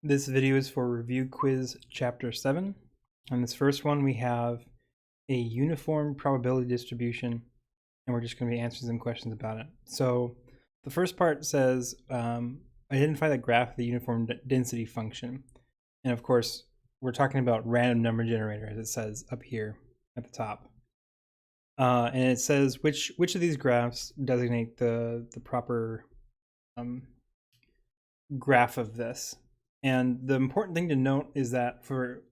This video is for Review Quiz Chapter 7. On this first one, we have a uniform probability distribution, and we're just going to be answering some questions about it. So the first part says, identify the graph of the uniform density function. And of course, we're talking about random number generator, as it says up here at the top. And it says which of these graphs designate the proper graph of this. And the important thing to note is that for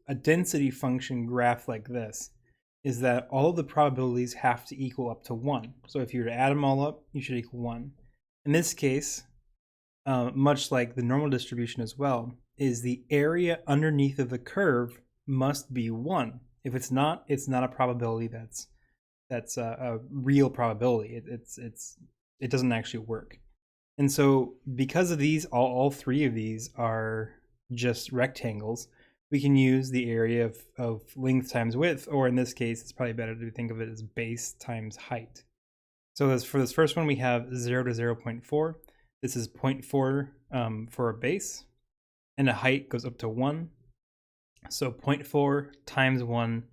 a density function graph like this, is that all of the probabilities have to equal up to 1. So if you were to add them all up, you should equal 1. In this case, much like the normal distribution as well, is the area underneath of the curve must be 1. If it's not a probability that's a real probability. It doesn't actually work. And so because of these, all three of these are just rectangles, we can use the area of length times width, or in this case, it's probably better to think of it as base times height. So for this first one, we have 0 to 0.4. This is 0.4 for a base, and a height goes up to 1. So 0.4 times 1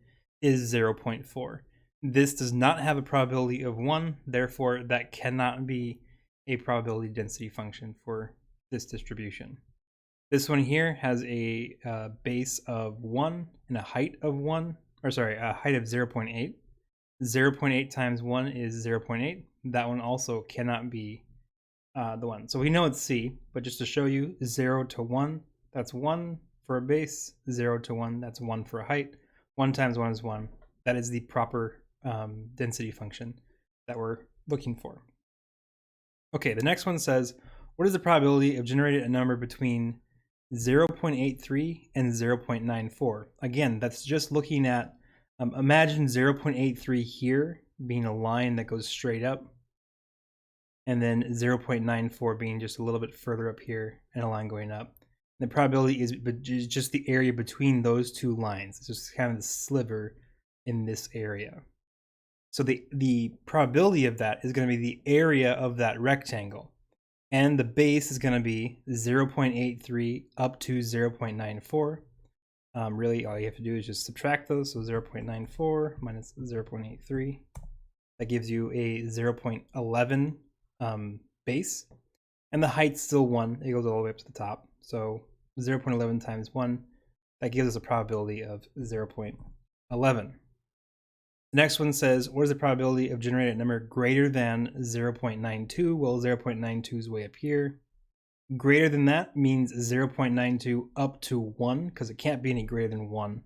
is 0.4. This does not have a probability of 1, therefore that cannot be a probability density function for this distribution. This one here has a base of 1 and a height of 1, or sorry, a height of 0.8. 0.8 times 1 is 0.8. That one also cannot be the one. So we know it's C, but just to show you, 0 to 1, that's 1 for a base. 0 to 1, that's 1 for a height. 1 times 1 is 1. That is the proper density function that we're looking for. Okay, the next one says, what is the probability of generating a number between 0.83 and 0.94? Again, that's just looking at, imagine 0.83 here being a line that goes straight up, and then 0.94 being just a little bit further up here and a line going up. The probability is just the area between those two lines. It's just kind of the sliver in this area. So the probability of that is going to be the area of that rectangle. And the base is going to be 0.83 up to 0.94. Really, all you have to do is just subtract those. So 0.94 minus 0.83. That gives you a 0.11 base. And the height's still 1. It goes all the way up to the top. So 0.11 times 1, that gives us a probability of 0.11. The next one says, what is the probability of generating a number greater than 0.92? Well, 0.92 is way up here. Greater than that means 0.92 up to 1, because it can't be any greater than 1.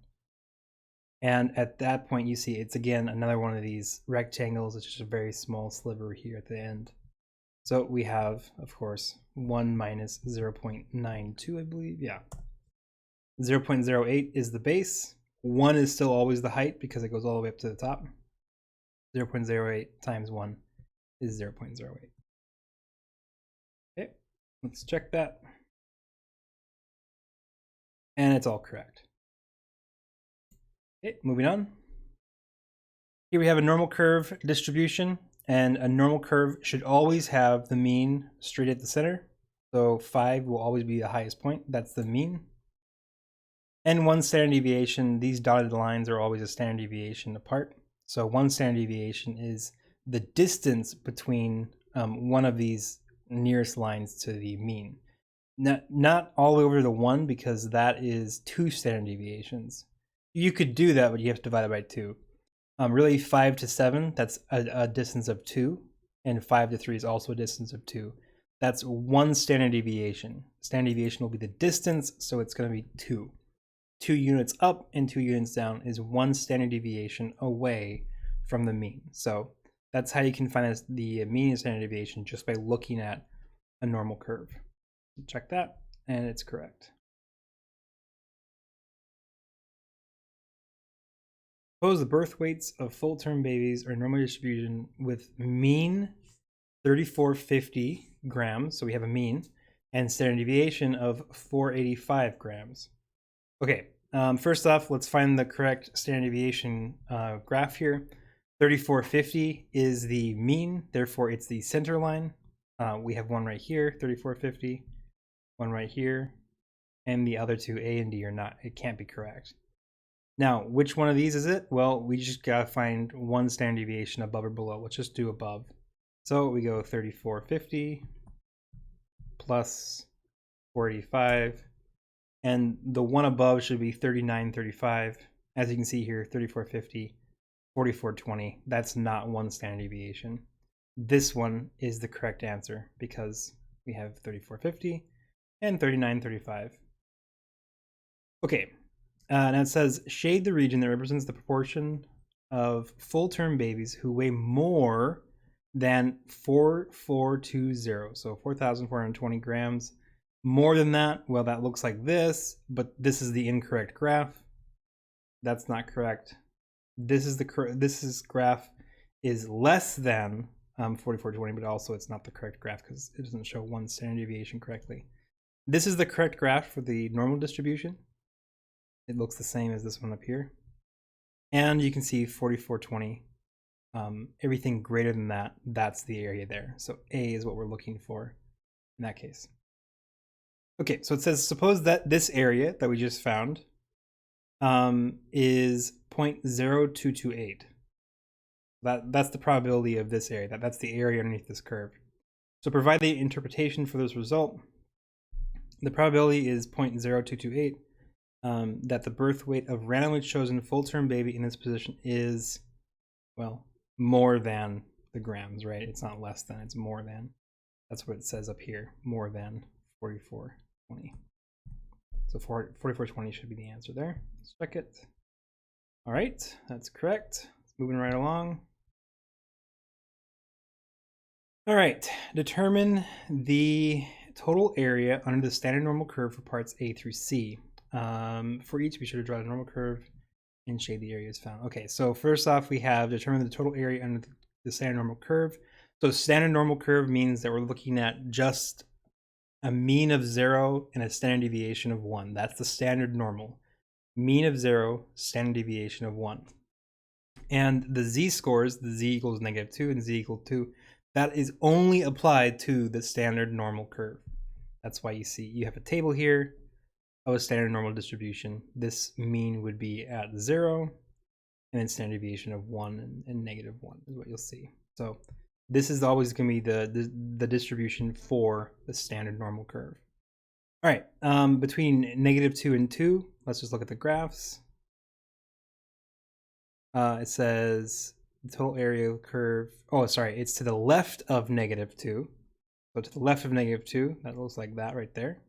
And at that point, you see it's again another one of these rectangles. It's just a very small sliver here at the end. So we have, of course, 1 minus 0.92, I believe. Yeah. 0.08 is the base. 1 is still always the height because it goes all the way up to the top. 0.08 times 1 is 0.08. Okay, let's check that. And it's all correct. Okay, moving on. Here we have a normal curve distribution, and a normal curve should always have the mean straight at the center. So 5 will always be the highest point. That's the mean. And 1 standard deviation, these dotted lines are always a standard deviation apart. So 1 standard deviation is the distance between one of these nearest lines to the mean. Not all the way over to 1, because that is 2 standard deviations. You could do that, but you have to divide it by 2. Really 5 to 7, that's a distance of 2. And 5 to 3 is also a distance of 2. That's 1 standard deviation. Standard deviation will be the distance, so it's going to be 2. 2 units up and 2 units down is 1 standard deviation away from the mean. So that's how you can find the mean and standard deviation, just by looking at a normal curve. Check that, and it's correct. Suppose the birth weights of full-term babies are normal distribution with mean 3450 grams, so we have a mean, and standard deviation of 485 grams. Okay, first off, let's find the correct standard deviation graph here. 3450 is the mean, therefore it's the center line. We have one right here, 3450, one right here, and the other two, A and D, are not. It can't be correct. Now, which one of these is it? Well, we just gotta find one standard deviation above or below. Let's just do above. So we go 3450 plus 485, and the one above should be 3935. As you can see here, 3450, 4420. That's not one standard deviation. This one is the correct answer because we have 3450 and 3935. Okay, now it says shade the region that represents the proportion of full-term babies who weigh more than 4420, so 4,420 grams. More than that, well, that looks like this, but this is the incorrect graph. That's not correct. This is graph is less than 4420, but also it's not the correct graph because it doesn't show one standard deviation correctly. This is the correct graph for the normal distribution. It looks the same as this one up here. And you can see 4420. Everything greater than that, that's the area there. So A is what we're looking for in that case. Okay, so it says, suppose that this area that we just found is 0.0228. That's the probability of this area. That's the area underneath this curve. So provide the interpretation for this result. The probability is 0.0228. That the birth weight of randomly chosen full-term baby in this position is, well, more than the grams, right? It's not less than, it's more than. That's what it says up here, more than 4420. So 4420 should be the answer there. Let's check it. All right, that's correct. It's moving right along. All right, determine the total area under the standard normal curve for parts A through C. For each, be sure to draw the normal curve and shade the areas found. Okay, so first off, we have determined the total area under the standard normal curve. So standard normal curve means that we're looking at just a mean of 0 and a standard deviation of 1. That's the standard normal. Mean of 0, standard deviation of 1. And the z-scores, the z equals -2 and z equal 2, that is only applied to the standard normal curve. That's why you see you have a table here of a standard normal distribution. This mean would be at 0, and then standard deviation of 1 and -1 is what you'll see. So this is always going to be the distribution for the standard normal curve. All right, between -2 and 2, let's just look at the graphs. It says the total area curve, oh, sorry, it's to the left of -2. So to the left of -2, that looks like that right there.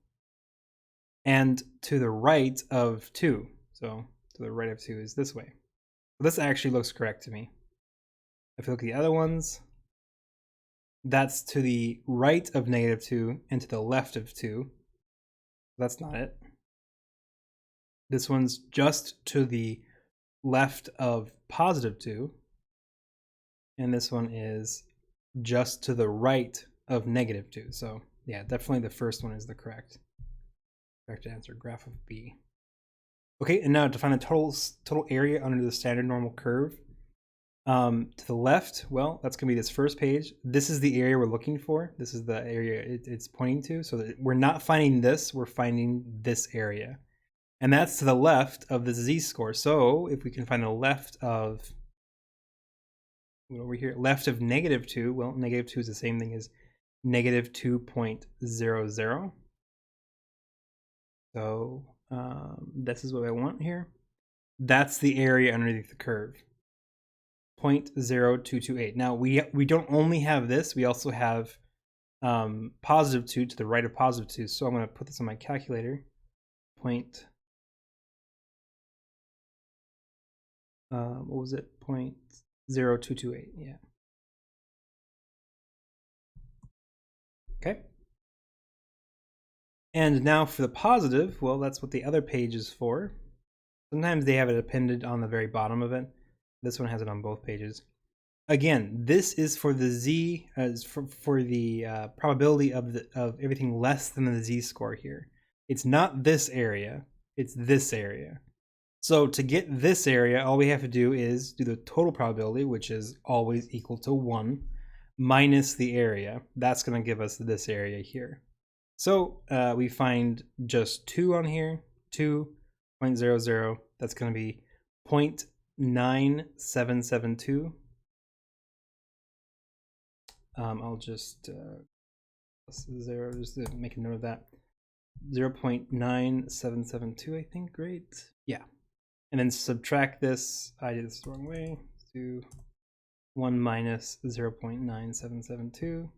And to the right of 2, so to the right of 2 is this way. So this actually looks correct to me. If you look at the other ones, that's to the right of -2 and to the left of 2. That's not it. This one's just to the left of +2, and this one is just to the right of -2. So yeah, definitely the first one is the correct answer, graph of B. Okay, and now to find the total area under the standard normal curve. To the left, well, that's going to be this first page. This is the area we're looking for. This is the area it's pointing to. So that we're not finding this, we're finding this area. And that's to the left of the z-score. So if we can find the left of, over here, left of -2, well, -2 is the same thing as -2.00. So this is what I want here. That's the area underneath the curve, 0.0228. Now we don't only have this, we also have +2 to the right of +2. So I'm going to put this on my calculator. What was it? 0.0228. Yeah. Okay. And now for the positive, well, that's what the other page is for. Sometimes they have it appended on the very bottom of it. This one has it on both pages. Again, this is for the z, for the probability of everything less than the z-score here. It's not this area, it's this area. So to get this area, all we have to do is do the total probability, which is always equal to 1, minus the area. That's going to give us this area here. So we find just 2 on here, 2.00. That's going to be 0.9772. I'll just plus 0 just to make a note of that. 0.9772, I think. Great. Yeah. And then subtract this. I did this the wrong way. Let's do 1 minus 0.9772.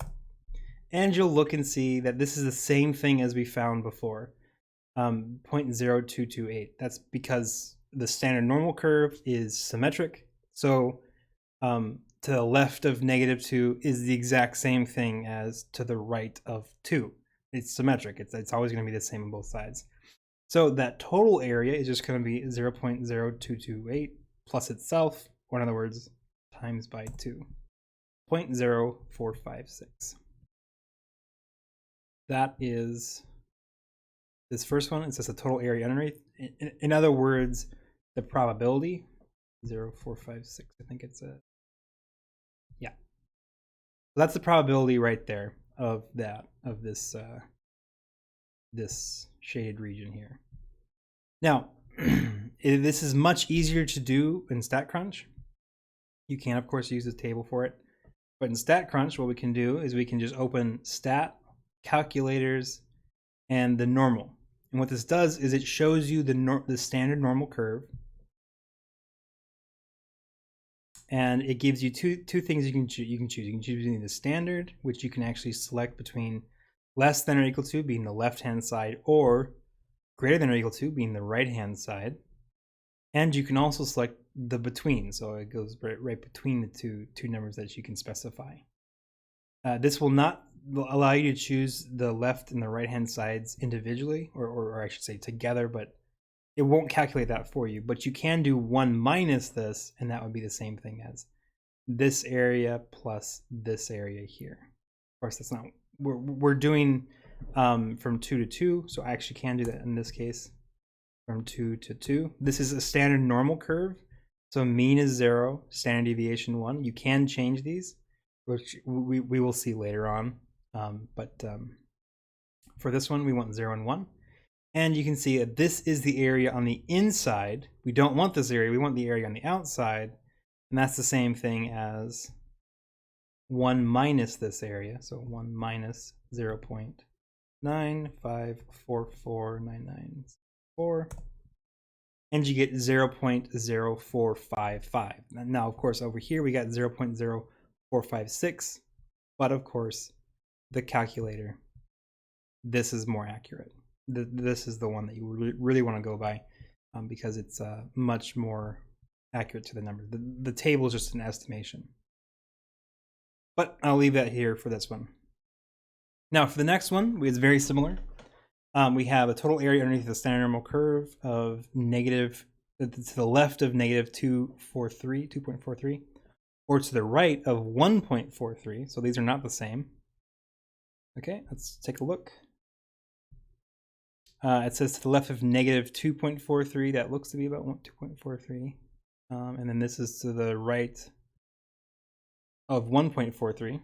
And you'll look and see that this is the same thing as we found before, 0.0228. That's because the standard normal curve is symmetric. So to the left of -2 is the exact same thing as to the right of 2. It's symmetric. It's always going to be the same on both sides. So that total area is just going to be 0.0228 plus itself, or in other words, times by 2, 0.0456. That is this first one. It's just a total area underneath. In other words, the probability, 0.0456, I think it's a, yeah. That's the probability right there of this this shaded region here. Now, this is much easier to do in StatCrunch. You can, of course, use this table for it. But in StatCrunch, what we can do is we can just open Stat, Calculators, and the normal. And what this does is it shows you the standard normal curve. And it gives you two things you can choose. You can choose between the standard, which you can actually select between less than or equal to being the left-hand side, or greater than or equal to being the right-hand side. And you can also select the between, so it goes right between the two numbers that you can specify. This will not allow you to choose the left and the right-hand sides individually, or I should say together, but it won't calculate that for you. But you can do 1 minus this, and that would be the same thing as this area plus this area here. Of course, that's not, we're doing from 2 to 2, so I actually can do that in this case, from 2 to 2. This is a standard normal curve, so mean is 0, standard deviation 1. You can change these, which we will see later on. For this one, we want 0 and 1. And you can see that this is the area on the inside. We don't want this area, we want the area on the outside. And that's the same thing as 1 minus this area. So 1 minus 0.9544994. And you get 0.0455. Now, of course, over here we got 0.0456. But of course, the calculator, this is more accurate. This is the one that you really want to go by because it's much more accurate to the number. The table is just an estimation. But I'll leave that here for this one. Now for the next one, it's very similar. We have a total area underneath the standard normal curve of negative, to the left of -2.43, or to the right of 1.43. So these are not the same. Okay, let's take a look. It says to the left of -2.43. That looks to be about 2.43. And then this is to the right of 1.43.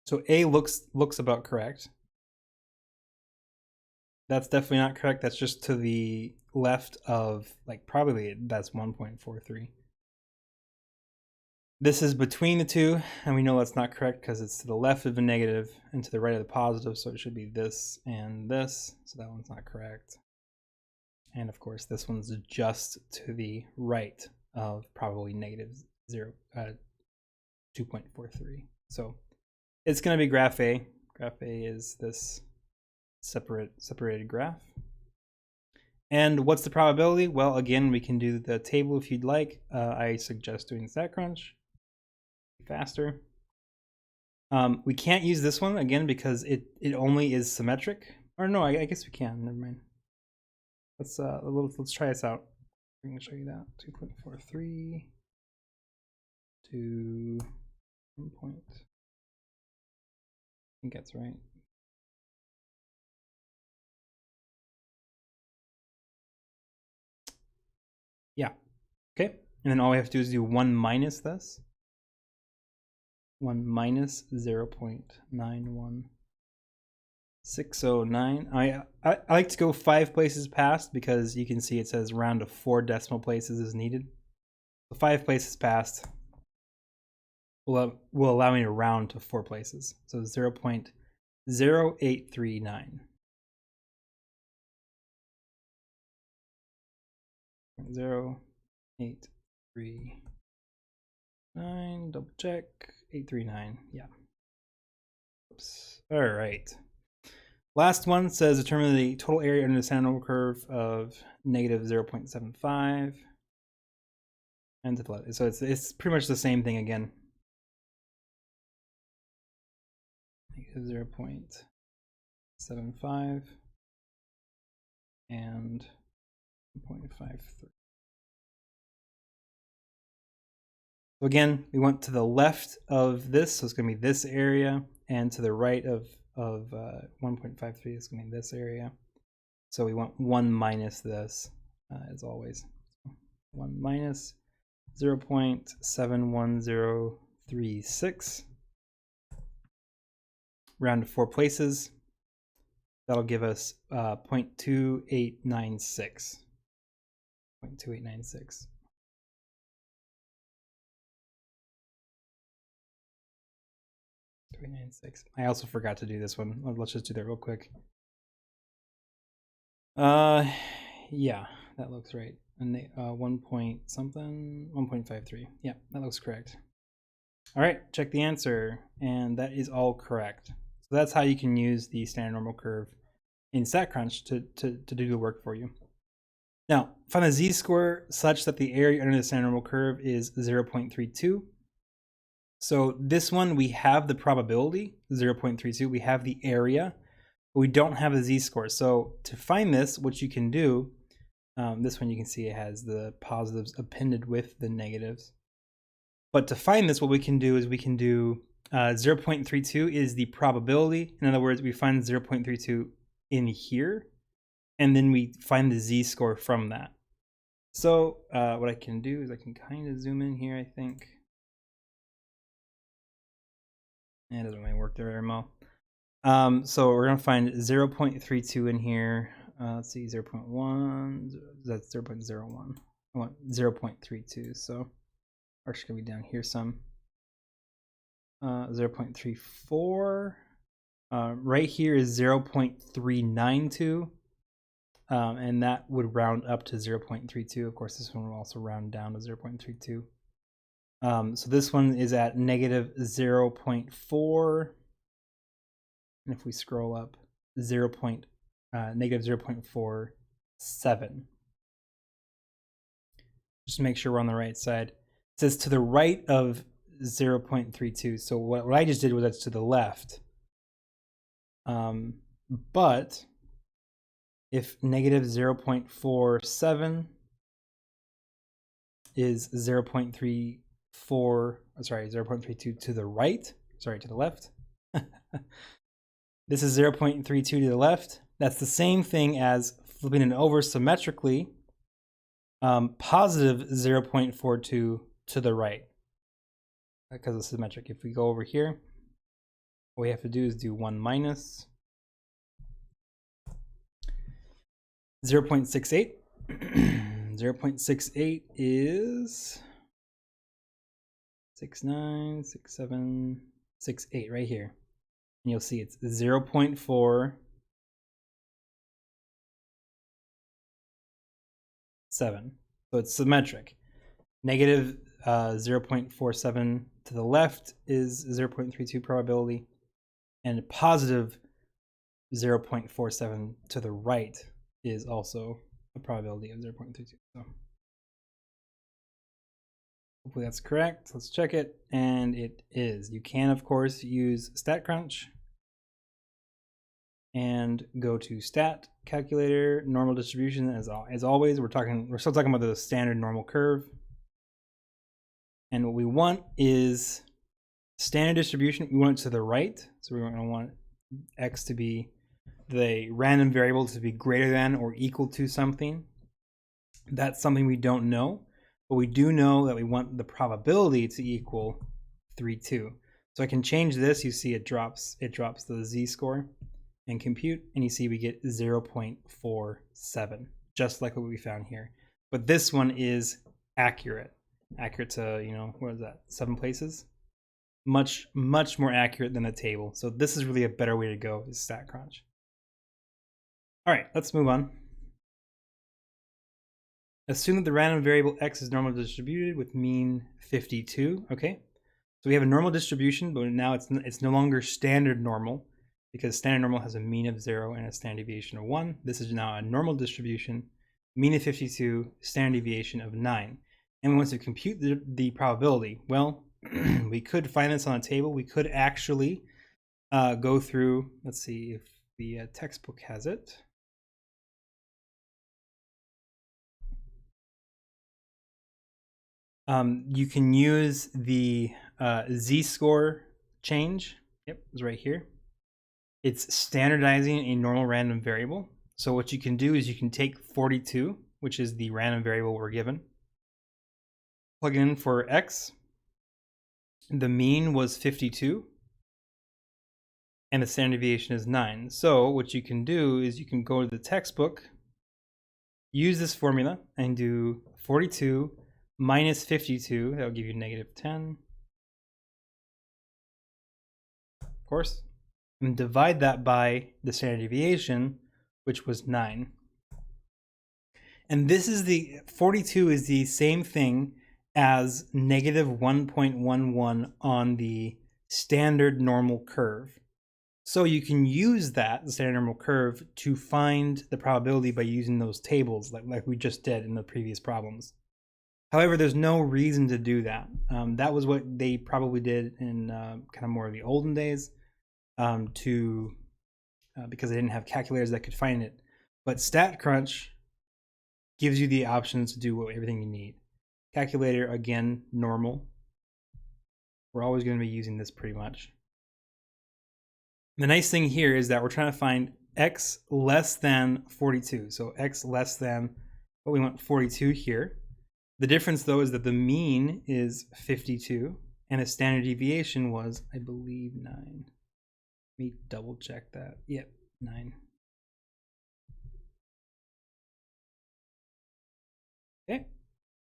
So A looks about correct. That's definitely not correct. That's just to the left of, like, probably that's 1.43. This is between the two, and we know that's not correct because it's to the left of the negative and to the right of the positive, so it should be this and this, so that one's not correct. And of course, this one's just to the right of probably -2.43. So it's going to be graph A. Graph A is this separated graph. And what's the probability? Well, again, we can do the table if you'd like. I suggest doing StatCrunch. Faster. We can't use this one again because it only is symmetric. Or no, I guess we can. Never mind. Let's try this out. I'm gonna show you that. 2.43 to 1 point. I think that's right. Yeah. Okay. And then all we have to do is do 1 minus this. 1 minus 0.91. 609. I like to go 5 places past because you can see it says round to 4 decimal places is needed. So 5 places past will allow me to round to 4 places. So 0.0839. 0.0839. Double check. 839. Yeah. Oops. All right. Last one says determine the total area under the standard normal curve of negative 0.75. And to the left. So it's pretty much the same thing again. Negative 0.75 and 1.53. So again, we went to the left of this, so it's going to be this area, and to the right of 1.53 is going to be this area. So we want 1 minus this, as always. 1 minus 0.71036. Round to 4 places. That'll give us 0.2896. 0.2896. I also forgot to do this one. Let's just do that real quick. Yeah, that looks right. And 1 point something, 1.53. Yeah, that looks correct. All right, check the answer, and that is all correct. So that's how you can use the standard normal curve in StatCrunch to do the work for you. Now, find the z-score such that the area under the standard normal curve is 0.32. So this one, we have the probability, 0.32. We have the area, but we don't have the z-score. So to find this, what you can do, this one you can see it has the positives appended with the negatives. But to find this, what we can do is we can do 0.32 is the probability. In other words, we find 0.32 in here, and then we find the z-score from that. So what I can do is I can kind of zoom in here, I think. It doesn't really work there very well. So we're going to find 0.32 in here. Let's see, 0.1, that's 0.01. I want 0.32, so actually going to be down here some. 0.34. Right here is 0.392. And that would round up to 0.32. Of course, this one will also round down to 0.32. So this one is at negative 0.4. And if we scroll up, negative 0.47. Just make sure we're on the right side. It says to the right of 0.32. So what I just did was that's to the left. But if negative 0.47 is 0.32 to the right, to the left. This is 0.32 to the left. That's the same thing as flipping it over symmetrically, positive 0.42 to the right, because it's symmetric. If we go over here, what we have to do is do 1 minus 0.68. 0.68 is 69, 67, 68 right here. And you'll see it's 0.47. So it's symmetric. Negative 0.47 to the left is 0.32 probability, and positive 0.47 to the right is also a probability of 0.32. So hopefully that's correct. Let's check it, and it is. You can, of course, use StatCrunch and go to Stat Calculator, normal distribution. As always, we're still talking about the standard normal curve, and what we want is standard distribution. We want it to the right, so we want x to be the random variable to be greater than or equal to something. That's something we don't know, but we do know that we want the probability to equal 3.2. So I can change this. You see it drops the z-score, and compute, and you see we get 0.47, just like what we found here. But this one is accurate to, you know, what is that, 7 places? Much more accurate than the table. So this is really a better way to go, is StatCrunch. All right, let's move on. Assume that the random variable x is normally distributed with mean 52. Okay, so we have a normal distribution, but now it's no longer standard normal, because standard normal has a mean of 0 and a standard deviation of 1. This is now a normal distribution, mean of 52, standard deviation of 9. And we want to compute the probability. Well, we could find this on a table. We could actually go through, let's see if the textbook has it. You can use the z-score change. Yep, it's right here. It's standardizing a normal random variable. So what you can do is you can take 42, which is the random variable we're given, plug it in for x. The mean was 52, and the standard deviation is 9. So what you can do is you can go to the textbook, use this formula, and do 42 minus 52. That will give you -10. Of course. And divide that by the standard deviation, which was 9. And this is the 42 is the same thing as -1.11 on the standard normal curve. So you can use that, the standard normal curve, to find the probability by using those tables like we just did in the previous problems. However, there's no reason to do that. That was what they probably did in kind of more of the olden days, because they didn't have calculators that could find it. But StatCrunch gives you the options to do everything you need. Calculator, again, normal. We're always going to be using this pretty much. The nice thing here is that we're trying to find x less than 42. So x less than, what we want, 42 here. The difference, though, is that the mean is 52, and the standard deviation was, I believe, 9. Let me double check that. Yep, 9. Okay,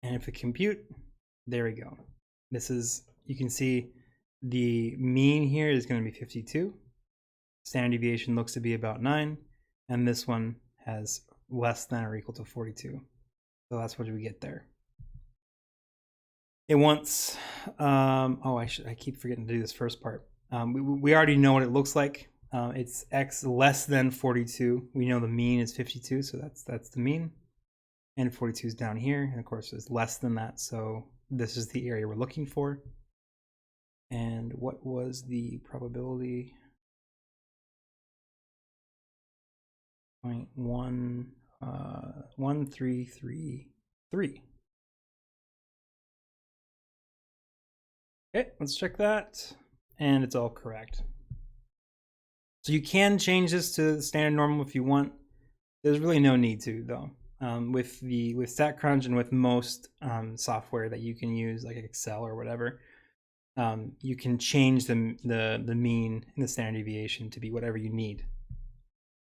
and if we compute, there we go. This is, you can see the mean here is going to be 52. Standard deviation looks to be about 9, and this one has less than or equal to 42. So that's what we get there. It wants, I keep forgetting to do this first part. We already know what it looks like. It's x less than 42. We know the mean is 52, so that's the mean. And 42 is down here, and of course it's less than that, so this is the area we're looking for. And what was the probability? 0.1333. Okay, let's check that, and it's all correct. So you can change this to the standard normal if you want. There's really no need to, though. With StatCrunch and with most software that you can use, like Excel or whatever, you can change the mean and the standard deviation to be whatever you need.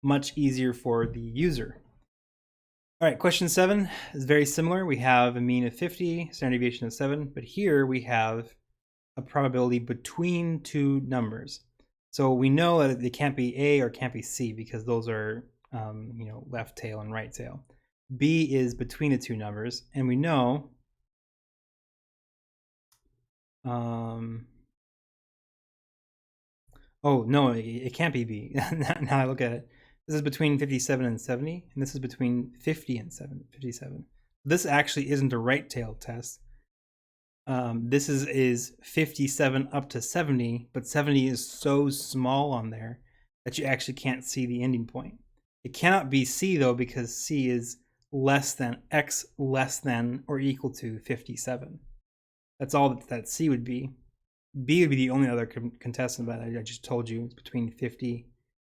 Much easier for the user. All right, question 7 is very similar. We have a mean of 50, standard deviation of 7, but here we have a probability between two numbers. So we know that it can't be A or can't be C because those are left tail and right tail. B is between the two numbers, and we know oh no, it can't be B. Now I look at it. This is between 57 and 70, and this is between 50 and 57. This actually isn't a right tail test. This is 57 up to 70, but 70 is so small on there that you actually can't see the ending point. It cannot be C, though, because C is less than x less than or equal to 57. That's all that C would be. B would be the only other contestant that I just told you is between 50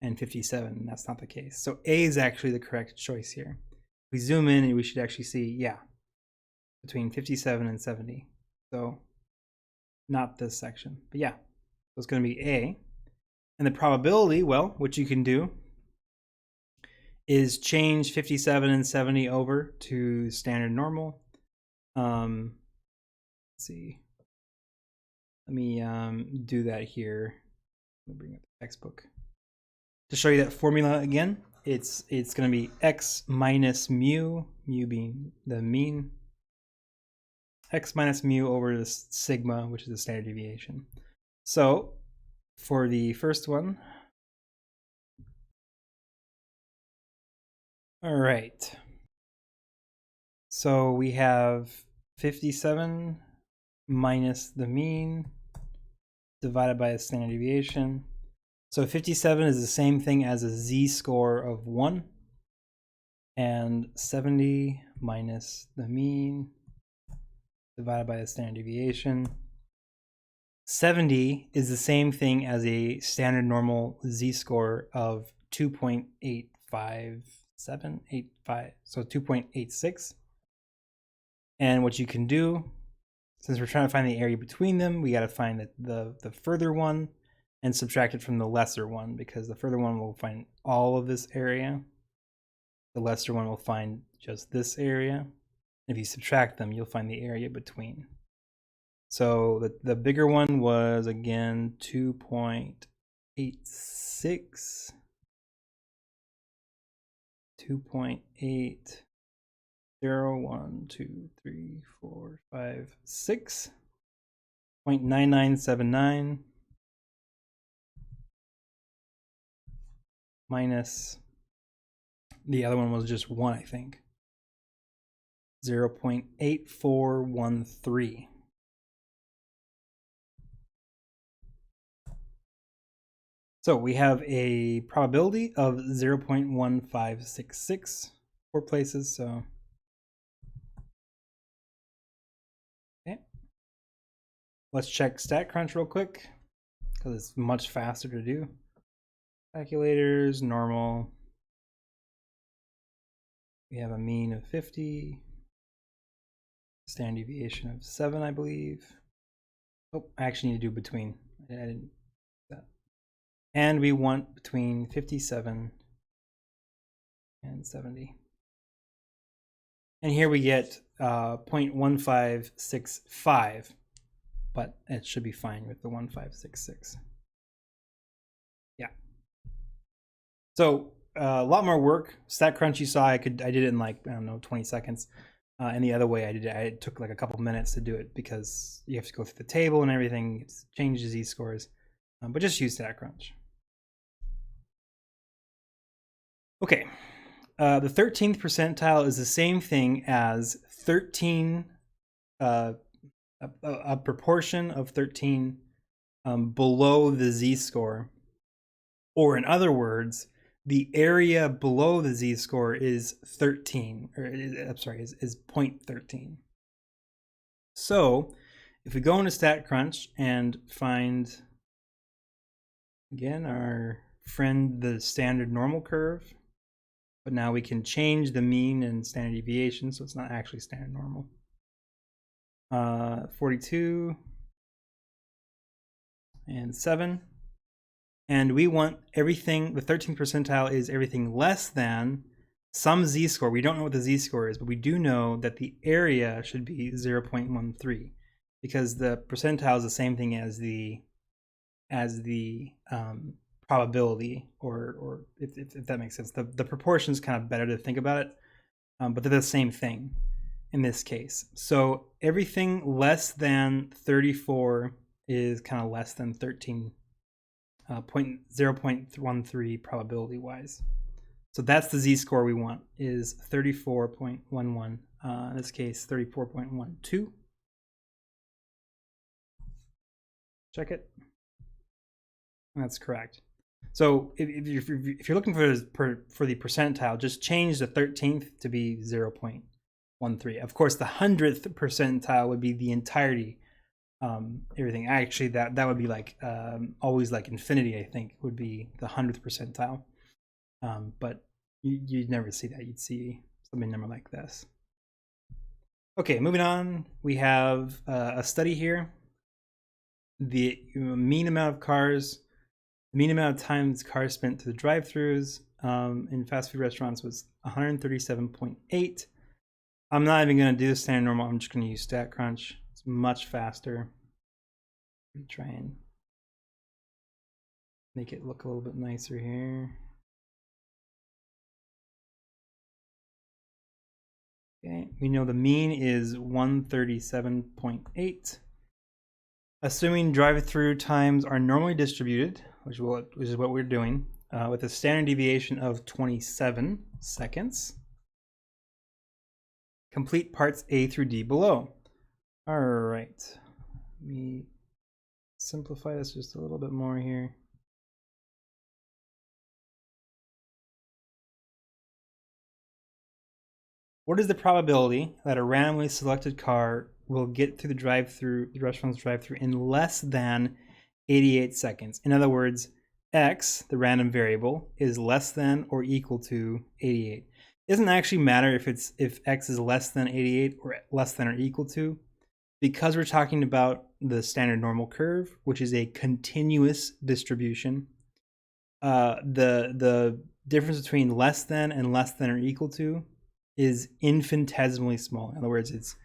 and 57, and that's not the case. So A is actually the correct choice here. If we zoom in, and we should actually see, yeah, between 57 and 70. So not this section, but yeah, so it's going to be A. And the probability, well, what you can do is change 57 and 70 over to standard normal. Let's see. Let me do that here. Let me bring up the textbook. To show you that formula again, it's going to be x minus mu, mu being the mean, x minus mu over the sigma, which is the standard deviation. So for the first one, all right. So we have 57 minus the mean divided by the standard deviation. So 57 is the same thing as a z-score of 1. And 70 minus the mean divided by the standard deviation. 70 is the same thing as a standard normal z-score of 2.85785, so 2.86. And what you can do, since we're trying to find the area between them, we got to find the further one and subtract it from the lesser one, because the further one will find all of this area. The lesser one will find just this area. If you subtract them, you'll find the area between. So the bigger one was, again, 2.86. 2.8. 1, 2, 3, 4, 5, 6. 0.9979 minus the other one was just 1, I think. 0.8413. So we have a probability of 0.1566 for places. So okay, let's check StatCrunch real quick because it's much faster to do. Calculators, normal. We have a mean of 50, standard deviation of 7, I believe. Oh, I actually need to do between. I didn't do that. And we want between 57 and 70. And here we get 0.1565, but it should be fine with the 1566. Yeah. So a lot more work. StatCrunch, you saw I did it in like, I don't know, 20 seconds. And the other way it took like a couple minutes to do it because you have to go through the table and everything. It's changes z-scores, but just use StatCrunch. Okay, the 13th percentile is the same thing as 13, a proportion of 13 below the z-score, or in other words, the area below the z-score is 13, or I'm sorry, is 0.13. So if we go into StatCrunch and find, again, our friend, the standard normal curve, but now we can change the mean and standard deviation, so it's not actually standard normal. 42 and 7. And we want everything, the 13th percentile is everything less than some z-score. We don't know what the z-score is, but we do know that the area should be 0.13 because the percentile is the same thing as the probability, or if that makes sense. The proportion is kind of better to think about it, but they're the same thing in this case. So everything less than 34 is kind of less than 13. 0.13 probability wise. So that's the z-score we want, is 34.11. In this case, 34.12. Check it. That's correct. So if you're looking for the percentile, just change the 13th to be 0.13. Of course, the 100th percentile would be the entirety. Everything actually that would be like always like infinity, I think, would be the 100th percentile, but you'd never see that. You'd see something number like this. Okay, moving on, we have a study here. The mean amount of cars The mean amount of time this car spent through the drive-thrus in fast food restaurants was 137.8. I'm not even going to do the standard normal. I'm just going to use StatCrunch. It's much faster. Let me try and make it look a little bit nicer here. Okay, we know the mean is 137.8. Assuming drive-through times are normally distributed, which is what we're doing, with a standard deviation of 27 seconds. Complete parts A through D below. All right, let me simplify this just a little bit more here. What is the probability that a randomly selected car will get through the restaurant's drive-through in less than 88 seconds? In other words, x, the random variable, is less than or equal to 88. It doesn't actually matter if x is less than 88 or less than or equal to, because we're talking about the standard normal curve, which is a continuous distribution. The difference between less than and less than or equal to is infinitesimally small. In other words, it's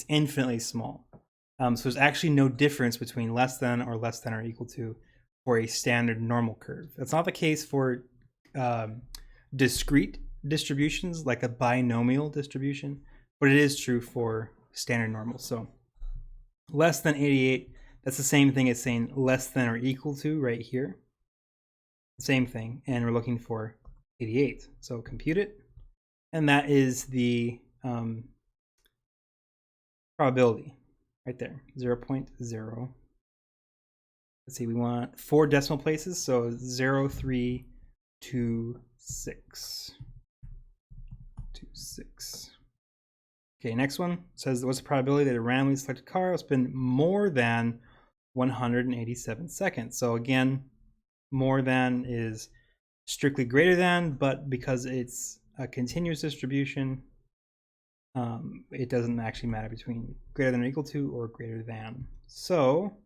infinitely small. So there's actually no difference between less than or equal to for a standard normal curve. That's not the case for discrete distributions like a binomial distribution, but it is true for standard normal. So less than 88, that's the same thing as saying less than or equal to right here. Same thing, and we're looking for 88. So compute it. And that is the probability right there, 0.0. Let's see, we want 4 decimal places, so 0.326. 26. Okay, next one says, what's the probability that a randomly selected car will spend more than 187 seconds? So again, more than is strictly greater than, but because it's a continuous distribution, it doesn't actually matter between greater than or equal to or greater than. So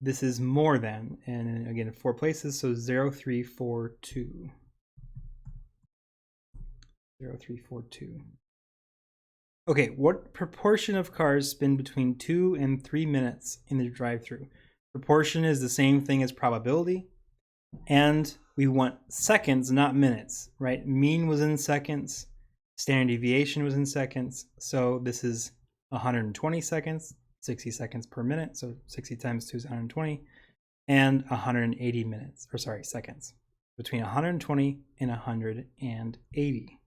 this is more than, and again, 4 places, so 0.342. 0.342. Okay, what proportion of cars spend between 2 and 3 minutes in the drive-thru? Proportion is the same thing as probability, and we want seconds, not minutes, right? Mean was in seconds, standard deviation was in seconds, so this is 120 seconds, 60 seconds per minute, so 60 times 2 is 120, and 180 minutes, or sorry, seconds, between 120 and 180.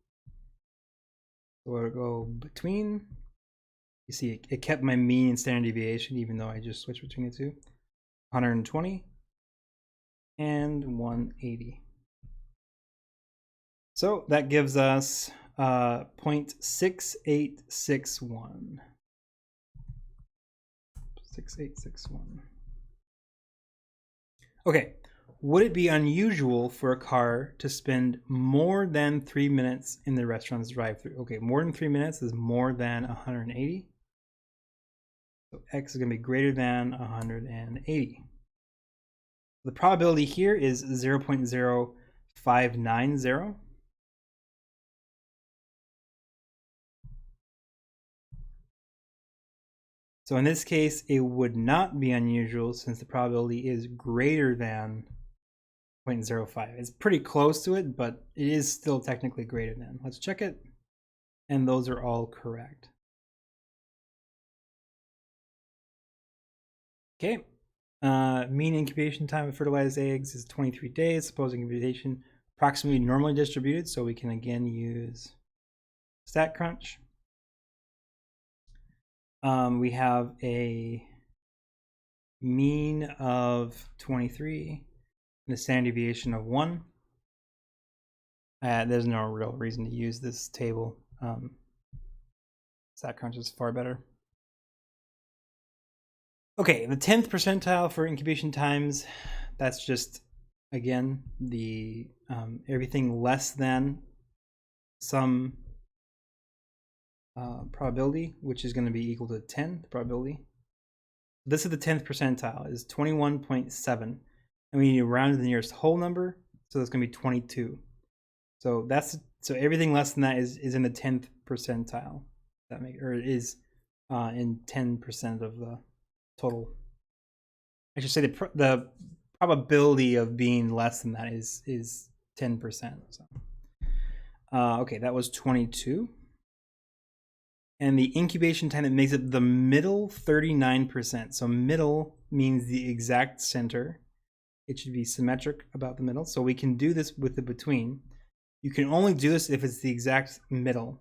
So we'll go between, you see it kept my mean and standard deviation even though I just switched between the two, 120 and 180. So that gives us 0.6861. 6861. Okay, would it be unusual for a car to spend more than 3 minutes in the restaurant's drive-thru? Okay, more than 3 minutes is more than 180. So x is going to be greater than 180. The probability here is 0.0590. So in this case, it would not be unusual since the probability is greater than 0.05. It's pretty close to it, but it is still technically greater than. Let's check it. And those are all correct. Okay. Mean incubation time of fertilized eggs is 23 days. Supposing incubation approximately normally distributed, so we can again use StatCrunch. We have a mean of 23 and a standard deviation of 1. There's no real reason to use this table. StatCrunch is far better. Okay, the 10th percentile for incubation times, that's just, again, the everything less than some probability, which is going to be equal to 10, the probability. This is the 10th percentile, is 21.7. and we need to round to the nearest whole number, so that's going to be 22. So everything less than that is in the 10th percentile. That is in 10% of the total. I should say the probability of being less than that is 10%. So, okay, that was 22. And the incubation time that makes it the middle 39%. So middle means the exact center. It should be symmetric about the middle. So we can do this with the between. You can only do this if it's the exact middle.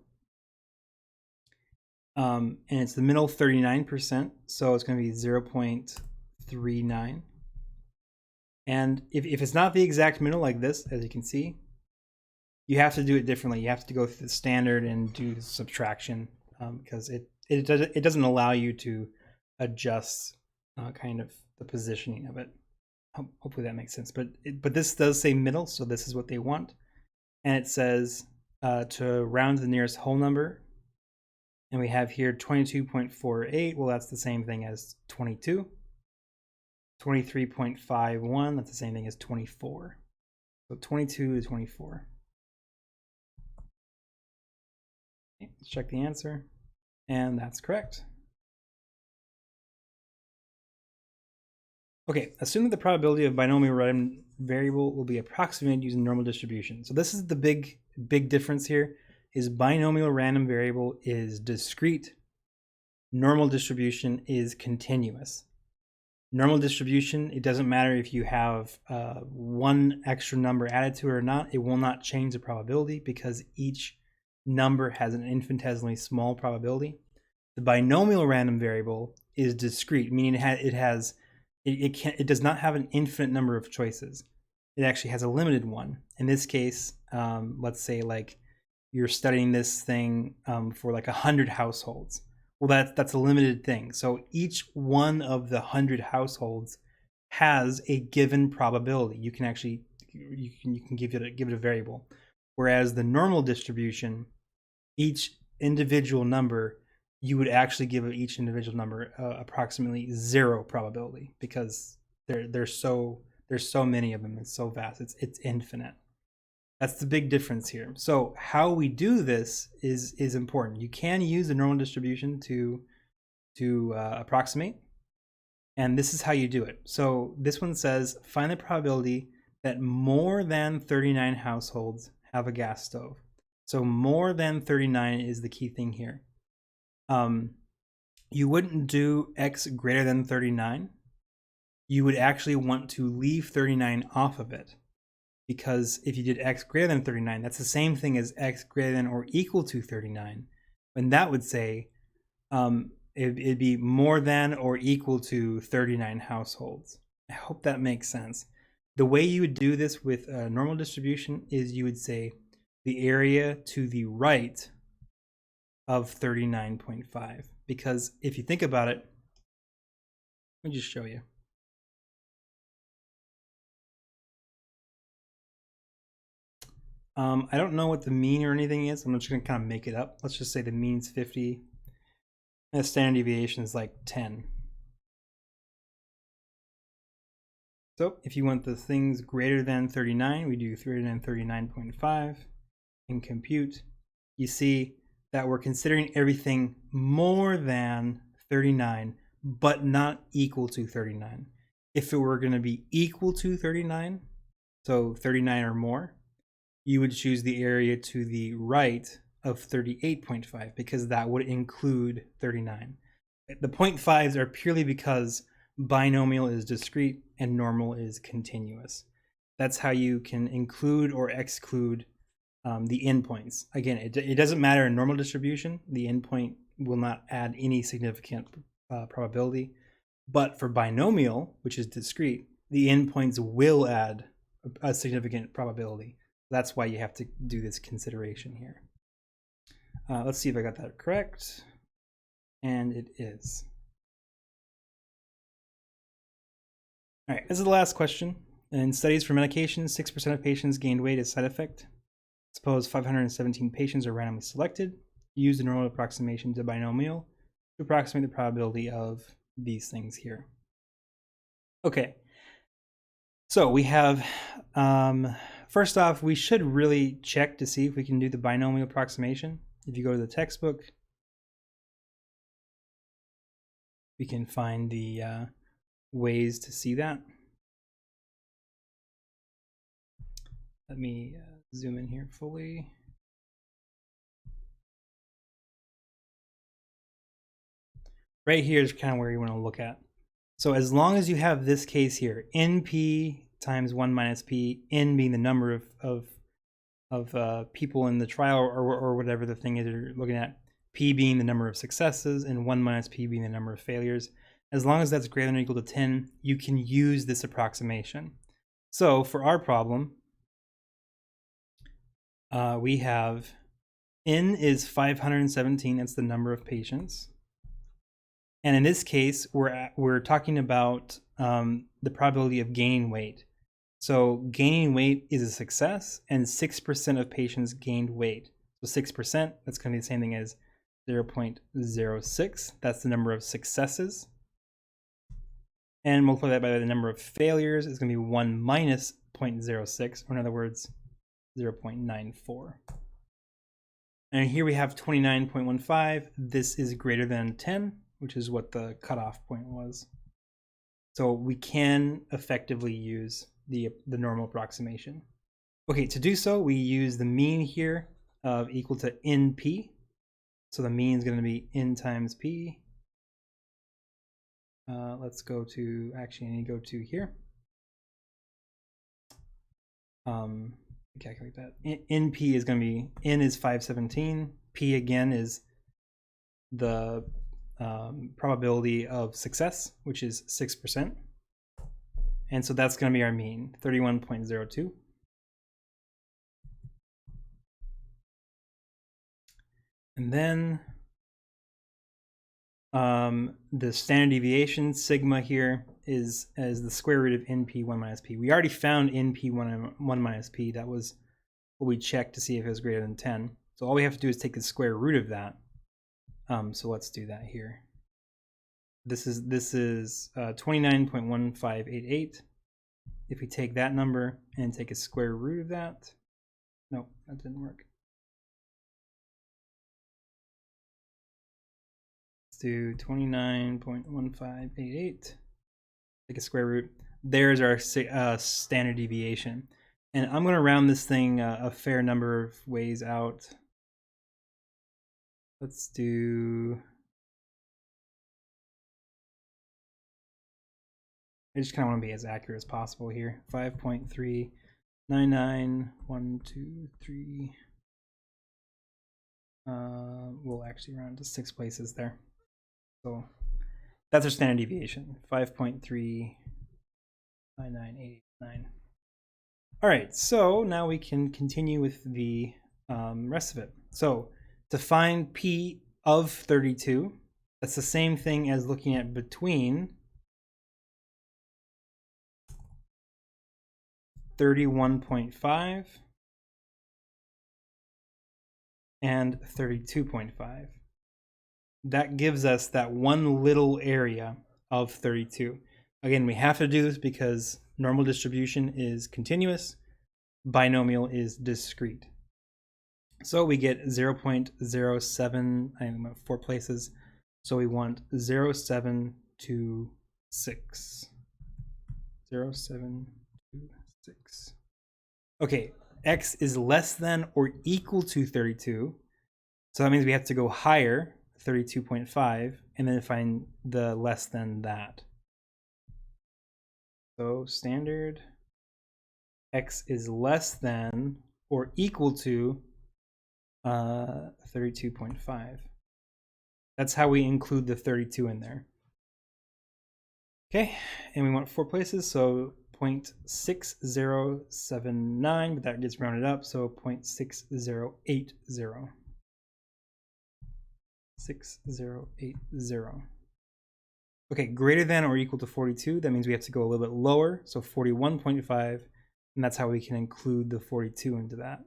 And it's the middle 39%. So it's going to be 0.39. And if it's not the exact middle like this, as you can see, you have to do it differently. You have to go through the standard and do the subtraction because it doesn't allow you to adjust kind of the positioning of it. Hopefully that makes sense. But this does say middle, so this is what they want. And it says to round to the nearest whole number. And we have here 22.48. Well, that's the same thing as 22. 23.51, that's the same thing as 24. So 22 to 24. Okay, let's check the answer. And that's correct. Okay, assume that the probability of binomial random variable will be approximated using normal distribution. So this is the big difference here, is binomial random variable is discrete. Normal distribution is continuous. Normal distribution, it doesn't matter if you have one extra number added to it or not, it will not change the probability because each number has an infinitesimally small probability. The binomial random variable is discrete, meaning it does not have an infinite number of choices. It actually has a limited one. In this case, let's say like you're studying this thing for like 100 households. Well, that's a limited thing. So each one of the 100 households has a given probability. You can actually you can give it a variable. Whereas the normal distribution, each individual number, you would actually give each individual number approximately 0 probability because there's so many of them. It's so vast. It's infinite. That's the big difference here. So how we do this is important. You can use the normal distribution to approximate, and this is how you do it. So this one says find the probability that more than 39 households have a gas stove. So more than 39 is the key thing here. You wouldn't do x greater than 39. You would actually want to leave 39 off of it. Because if you did x greater than 39, that's the same thing as x greater than or equal to 39. And that would say it'd be more than or equal to 39 households. I hope that makes sense. The way you would do this with a normal distribution is you would say the area to the right of 39.5. Because if you think about it, let me just show you. I don't know what the mean or anything is. I'm just going to kind of make it up. Let's just say the mean's 50. And the standard deviation is like 10. So if you want the things greater than 39, we do greater than 39.5 and compute. You see that we're considering everything more than 39, but not equal to 39. If it were going to be equal to 39, so 39 or more, you would choose the area to the right of 38.5 because that would include 39. The 0.5s are purely because binomial is discrete and normal is continuous. That's how you can include or exclude the endpoints. Again, it doesn't matter in normal distribution. The endpoint will not add any significant probability. But for binomial, which is discrete, the endpoints will add a significant probability. That's why you have to do this consideration here. Let's see if I got that correct. And it is. All right, this is the last question. In studies for medications, 6% of patients gained weight as side effect. Suppose 517 patients are randomly selected. Use the normal approximation to binomial to approximate the probability of these things here. Okay. So we have, first off, we should really check to see if we can do the binomial approximation. If you go to the textbook, we can find the ways to see that. Let me zoom in here fully. Right here is kind of where you want to look at. So as long as you have this case here, NP times 1 minus P, N being the number of people in the trial or whatever the thing is you're looking at, P being the number of successes, and 1 minus P being the number of failures. As long as that's greater than or equal to 10, you can use this approximation. So for our problem, we have N is 517, that's the number of patients. And in this case, we're talking about the probability of gaining weight. So gaining weight is a success, and 6% of patients gained weight. So 6%, that's going to be the same thing as 0.06. That's the number of successes. And multiply that by the number of failures is going to be 1 minus 0.06, or in other words, 0.94. And here we have 29.15. This is greater than 10, which is what the cutoff point was. So we can effectively use the normal approximation. Okay, to do so, we use the mean here of equal to NP. So the mean is going to be N times P. Let's go to, actually I need to go to here. Calculate that. NP is going to be, N is 517. P again is the probability of success, which is 6%. And so that's going to be our mean, 31.02. And then the standard deviation, sigma here, is as the square root of NP 1 minus P. We already found NP 1 minus P. That was what we checked to see if it was greater than 10. So all we have to do is take the square root of that. So let's do that here. This is 29.1588. If we take that number and take a square root of that, no, that didn't work. Let's do 29.1588. Take a square root. There's our standard deviation. And I'm going to round this thing a fair number of ways out. Let's do, I just kind of want to be as accurate as possible here. 5.399123. We'll actually round to 6 places there. So that's our standard deviation, 5.399889. All right, so now we can continue with the rest of it. So to find P of 32, that's the same thing as looking at between 31.5 and 32.5. That gives us that one little area of 32. Again, we have to do this because normal distribution is continuous, binomial is discrete. So we get 0.07, I went 4 places, so we want 0.726. 0.726. Okay, x is less than or equal to 32, so that means we have to go higher, 32.5, and then find the less than that. So standard, x is less than or equal to 32.5. That's how we include the 32 in there. Okay, and we want 4 places, so 0.6079, but that gets rounded up, so 0.6080. 6080. Okay, greater than or equal to 42, that means we have to go a little bit lower, so 41.5, and that's how we can include the 42 into that.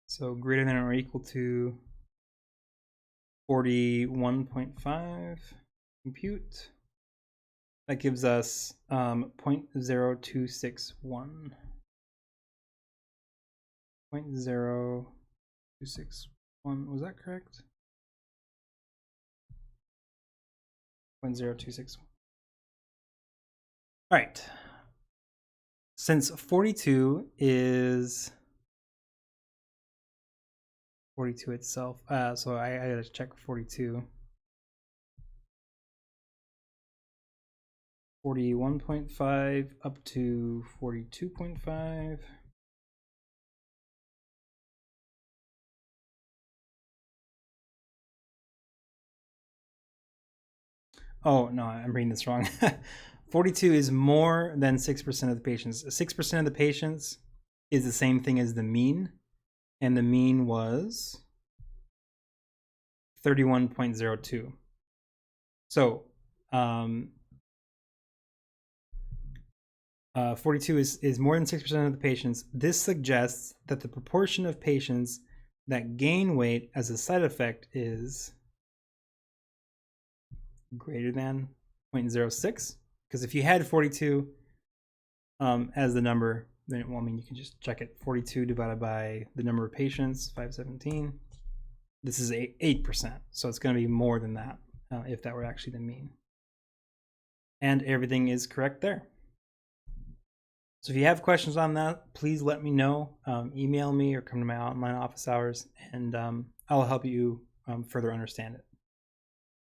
So greater than or equal to 41.5, compute. That gives us 0.0261. 0.0261. Was that correct? 0.0261. All right. Since 42 is 42 itself, so I gotta check 42. 41.5 up to 42.5. Oh, no, I'm reading this wrong. 42 is more than 6% of the patients. 6% of the patients is the same thing as the mean, and the mean was 31.02. So 42 is more than 6% of the patients. This suggests that the proportion of patients that gain weight as a side effect is greater than 0.06. Because if you had 42 as the number, then, well, I mean, you can just check it. 42 divided by the number of patients, 517. This is 8%. So it's going to be more than that if that were actually the mean. And everything is correct there. So if you have questions on that, please let me know. Email me or come to my online office hours, and I'll help you further understand it.